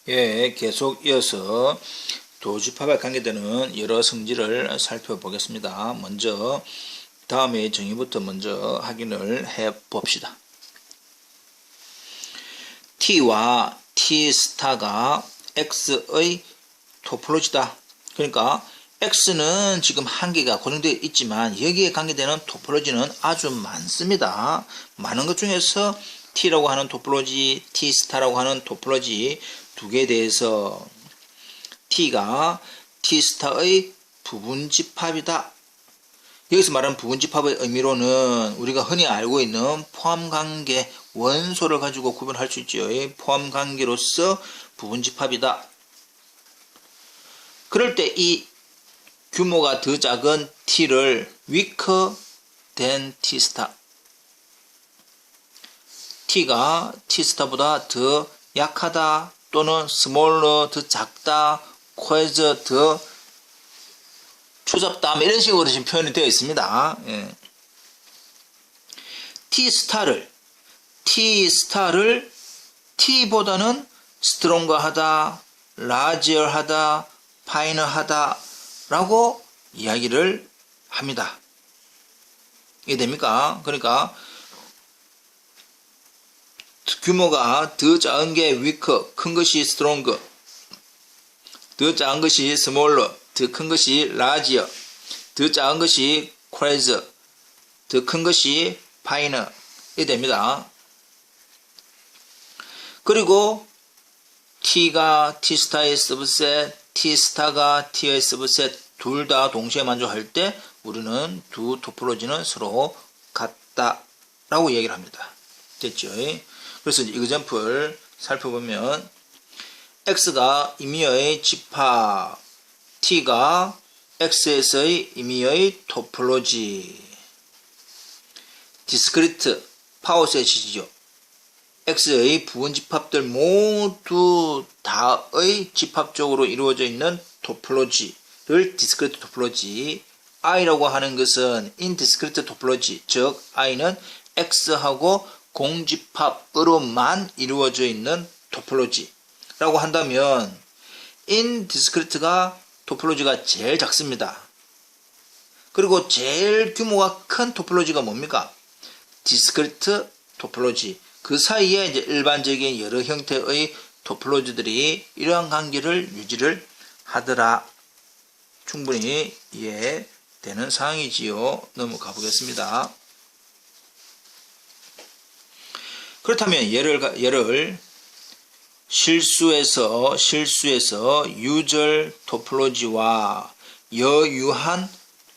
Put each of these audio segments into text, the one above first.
예, 계속 이어서 도집합에 관계되는 여러 성질을 살펴보겠습니다. 먼저 다음의 정의부터 먼저 확인을 해 봅시다. T와 T 스타가 X의 토폴로지다. 그러니까 X는 지금 한계가 고정되어 있지만 여기에 관계되는 토폴로지는 아주 많습니다. 많은 것 중에서 T라고 하는 토폴로지, T스타라고 하는 토폴로지 두 개에 대해서 T가 T스타의 부분집합이다. 여기서 말하는 부분집합의 의미로는 우리가 흔히 알고 있는 포함관계, 원소를 가지고 구분할 수 있죠. 포함관계로서 부분집합이다. 그럴 때 이 규모가 더 작은 T를 weaker than T스타, T가 T스타보다 더 약하다 또는 smaller 더 작다, quasi 더 추잡다 이런 식으로 지금 표현이 되어 있습니다. 예. T스타를 T보다는 스트롱거하다, 라지얼하다, 파이너하다 라고 이야기를 합니다. 이해됩니까? 그러니까 규모가 더 작은 게 weaker, 큰 것이 stronger, 더 작은 것이 smaller, 더 큰 것이 larger, 더 작은 것이 crazy, 더 큰 것이 finer 이 됩니다. 그리고 T가 T스타의 서브셋, T스타가 T의 서브셋 둘 다 동시에 만족할 때 우리는 두 토폴로지는 서로 같다라고 얘기를 합니다. 됐죠? 그래서 이그젬플 살펴보면 X가 임의의 집합, T가 X에서의 임의의 토폴로지, 디스크리트 파워셋이죠. X의 부분집합들 모두 다의 집합적으로 이루어져 있는 토폴로지를 디스크리트 토폴로지, I라고 하는 것은 인디스크리트 토폴로지, 즉 I는 X하고 공집합으로만 이루어져 있는 토폴로지라고 한다면 인디스크리트가 토폴로지가 제일 작습니다. 그리고 제일 규모가 큰 토폴로지가 뭡니까? 디스크리트 토폴로지. 그 사이에 이제 일반적인 여러 형태의 토폴로지들이 이러한 관계를 유지를 하더라. 충분히 이해되는 사항이지요. 넘어가 보겠습니다. 그렇다면 얘를 실수에서 유절 토폴로지와 여유한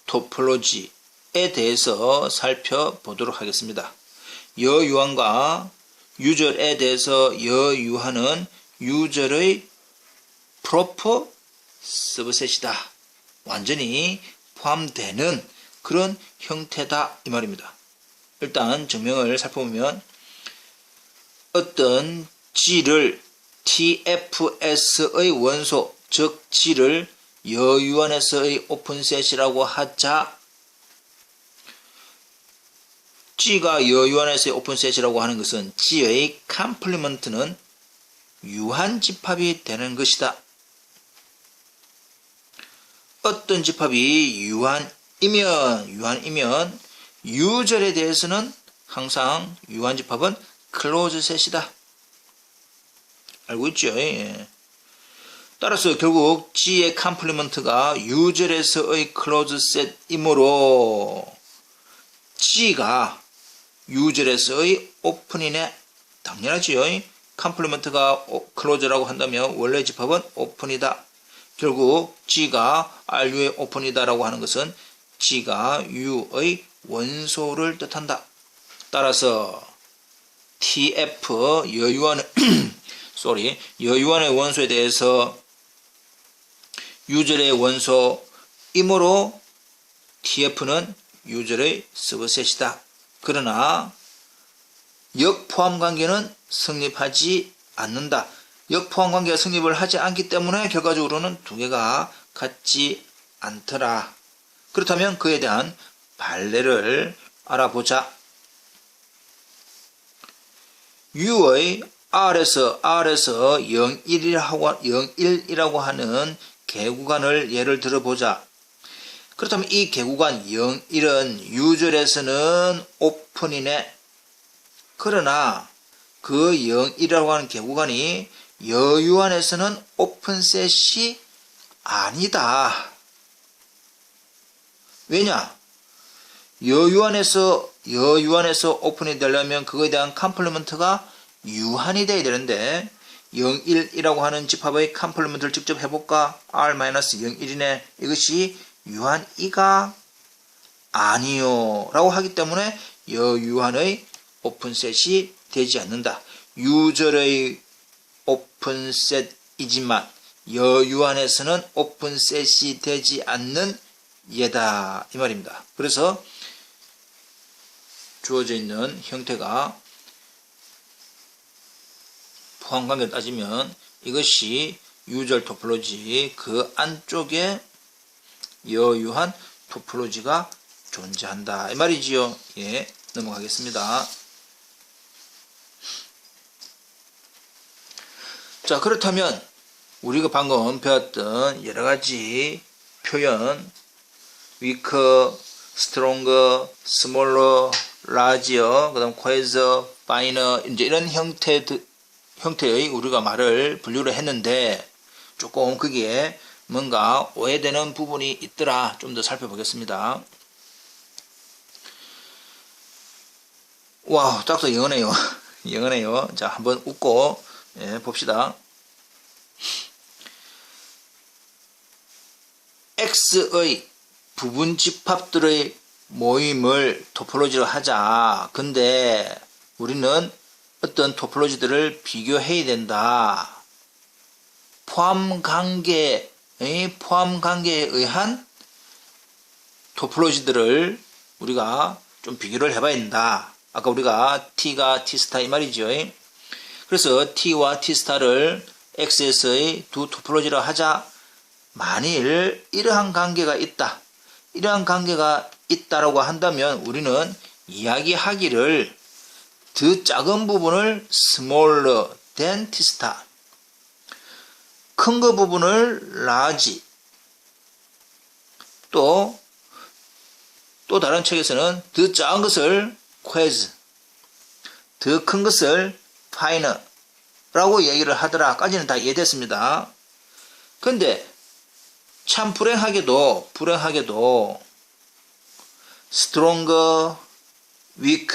토폴로지에 대해서 살펴보도록 하겠습니다. 여유한과 유절에 대해서 여유한은 유절의 프로퍼 서브셋이다. 완전히 포함되는 그런 형태다 이 말입니다. 일단 증명을 살펴보면 어떤 G를 TFS의 원소, 즉 G를 여유한에서의 오픈셋이라고 하자. G가 여유한에서의 오픈셋이라고 하는 것은 G의 컴플리먼트는 유한집합이 되는 것이다. 어떤 집합이 유한이면 유절에 대해서는 항상 유한집합은 클로즈셋이다. 알고 있죠? 예. 따라서 결국 G의 컴플리먼트가 유절에서의 클로즈셋이므로 G가 유절에서의 오픈이네. 당연하지요. 컴플리먼트가 클로즈라고 한다면 원래 집합은 오픈이다. 결국 G가 RU의 오픈이다 라고 하는 것은 G가 U의 원소를 뜻한다. 따라서 TF 여유한의 원소에 대해서 유절의 원소이므로 TF는 유절의 서브셋이다. 그러나 역포함 관계는 성립하지 않는다. 역포함 관계가 성립을 하지 않기 때문에 결과적으로는 두 개가 같지 않더라. 그렇다면 그에 대한 발례를 알아보자. U의 R에서 0,1이라고 하는 개구간을 예를 들어보자. 그렇다면 이 개구간 0,1은 유절에서는 오픈이네. 그러나 그 0,1이라고 하는 개구간이 여유안에서는 오픈셋이 아니다. 왜냐? 여유안에서 오픈이 되려면 그거에 대한 컴플리먼트가 유한이 돼야 되는데 0,1이라고 하는 집합의 컴플리먼트를 직접 해볼까? R-0,1이네. 이것이 유한2가 아니요 라고 하기 때문에 여유한의 오픈셋이 되지 않는다. 유절의 오픈셋이지만 여유한에서는 오픈셋이 되지 않는 예다 이 말입니다. 그래서 주어져 있는 형태가 포함관계를 따지면 이것이 유절 토폴로지, 그 안쪽에 여유한 토폴로지가 존재한다 이 말이지요. 예, 넘어가겠습니다. 자, 그렇다면 우리가 방금 배웠던 여러가지 표현 weak, strong, smaller, larger, 그 다음 quasi, finer 이제 이런 형태의 우리가 말을 분류를 했는데 조금 그게 뭔가 오해되는 부분이 있더라. 좀 더 살펴보겠습니다. 와우, 딱도 영어네요. 영어네요. 자, 한번 웃고 봅시다. X의 부분 집합들의 모임을 토폴로지로 하자. 근데 우리는 어떤 토폴로지들을 비교해야 된다. 포함관계에 의한 토폴로지들을 우리가 좀 비교를 해봐야 된다. 아까 우리가 T가 T스타 이 말이죠. 그래서 T와 T스타를 X에서의 두 토폴로지로 하자. 만일 이러한 관계가 있다. 이러한 관계가 있다라고 한다면 우리는 이야기하기를 더 작은 부분을 smaller than T스타, 큰 거 부분을 large, 또 다른 책에서는 더 작은 것을 quasi, 더 큰 것을 finer 라고 얘기를 하더라까지는 다 이해됐습니다. 근데 참 불행하게도 strong, weak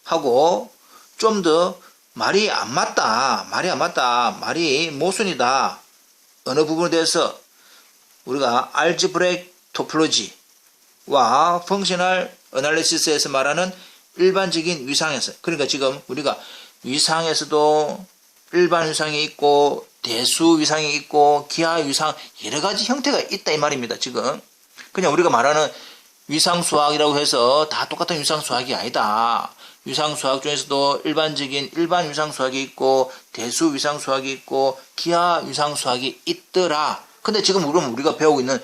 하고 좀 더 말이 안 맞다. 말이 모순이다. 어느 부분에 대해서 우리가 algebraic topology와 functional analysis에서 말하는 일반적인 위상에서, 그러니까 지금 우리가 위상에서도 일반 위상이 있고 대수 위상이 있고 기하 위상 여러 가지 형태가 있다 이 말입니다. 지금 그냥 우리가 말하는 위상 수학이라고 해서 다 똑같은 위상 수학이 아니다. 위상 수학 중에서도 일반적인 일반 위상 수학이 있고 대수 위상 수학이 있고 기하 위상 수학이 있더라. 근데 지금 우리가 배우고 있는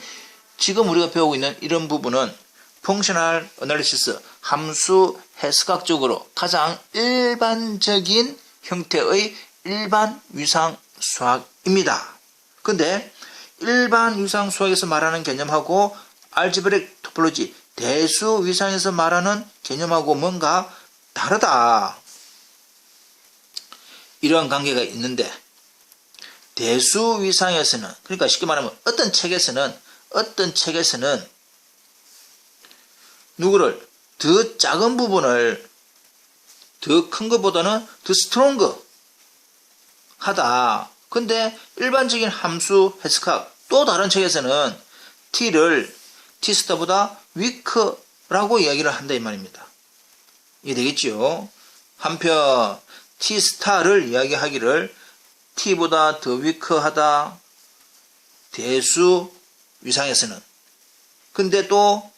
이런 부분은 펑셔널 어널리시스, 함수 해석학적으로 가장 일반적인 형태의 일반 위상 수학입니다. 근데 일반 위상 수학에서 말하는 개념하고 알지브릭 토폴로지, 대수 위상에서 말하는 개념하고 뭔가 다르다. 이러한 관계가 있는데 대수 위상에서는, 그러니까 쉽게 말하면 어떤 책에서는 누구를 더 작은 부분을 더 큰 것보다는 더 스트롱거 하다. 근데 일반적인 함수 해석학 또 다른 책에서는 T를 T스타보다 weak라고 이야기를 한다 이 말입니다. 이해되겠죠? 한편 T스타를 이야기하기를 T보다 더 weak하다. 대수 위상에서는. 근데 또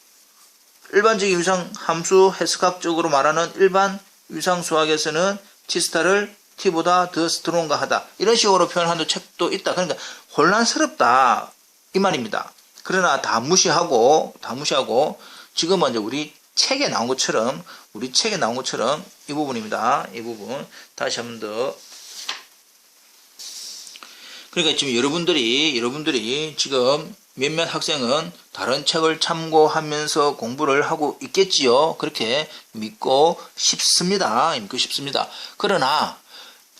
일반적인 위상 함수 해석학적으로 말하는 일반 위상 수학에서는 T스타를 T보다 더 스트롱하다. 이런 식으로 표현하는 책도 있다. 그러니까 혼란스럽다 이 말입니다. 그러나 다 무시하고 지금은 이제 우리 책에 나온 것처럼 우리 책에 나온 것처럼 이 부분입니다. 이 부분 다시 한 번 더. 그러니까 지금 여러분들이 지금 몇몇 학생은 다른 책을 참고하면서 공부를 하고 있겠지요. 그렇게 믿고 싶습니다. 그러나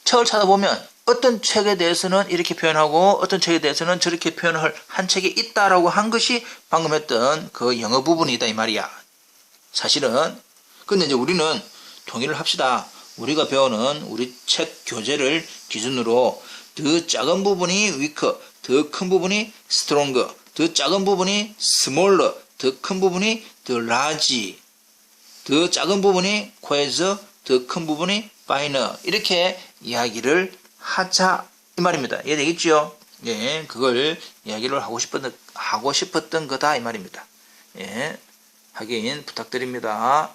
책을 찾아보면 어떤 책에 대해서는 이렇게 표현하고 어떤 책에 대해서는 저렇게 표현을 한 책이 있다라고 한 것이 방금 했던 그 영어 부분이다 이 말이야. 사실은. 근데 이제 우리는 통일을 합시다. 우리가 배우는 우리 책 교재를 기준으로 더 작은 부분이 weak, 더 큰 부분이 strong, 더 작은 부분이 smaller, 더 큰 부분이 the large, 더 작은 부분이 quiz, 더 큰 부분이 finer. 이렇게 이야기를 하자 이 말입니다. 이해되겠죠? 예, 그걸 이야기를 하고 싶었던 거다 이 말입니다. 예, 확인 부탁드립니다.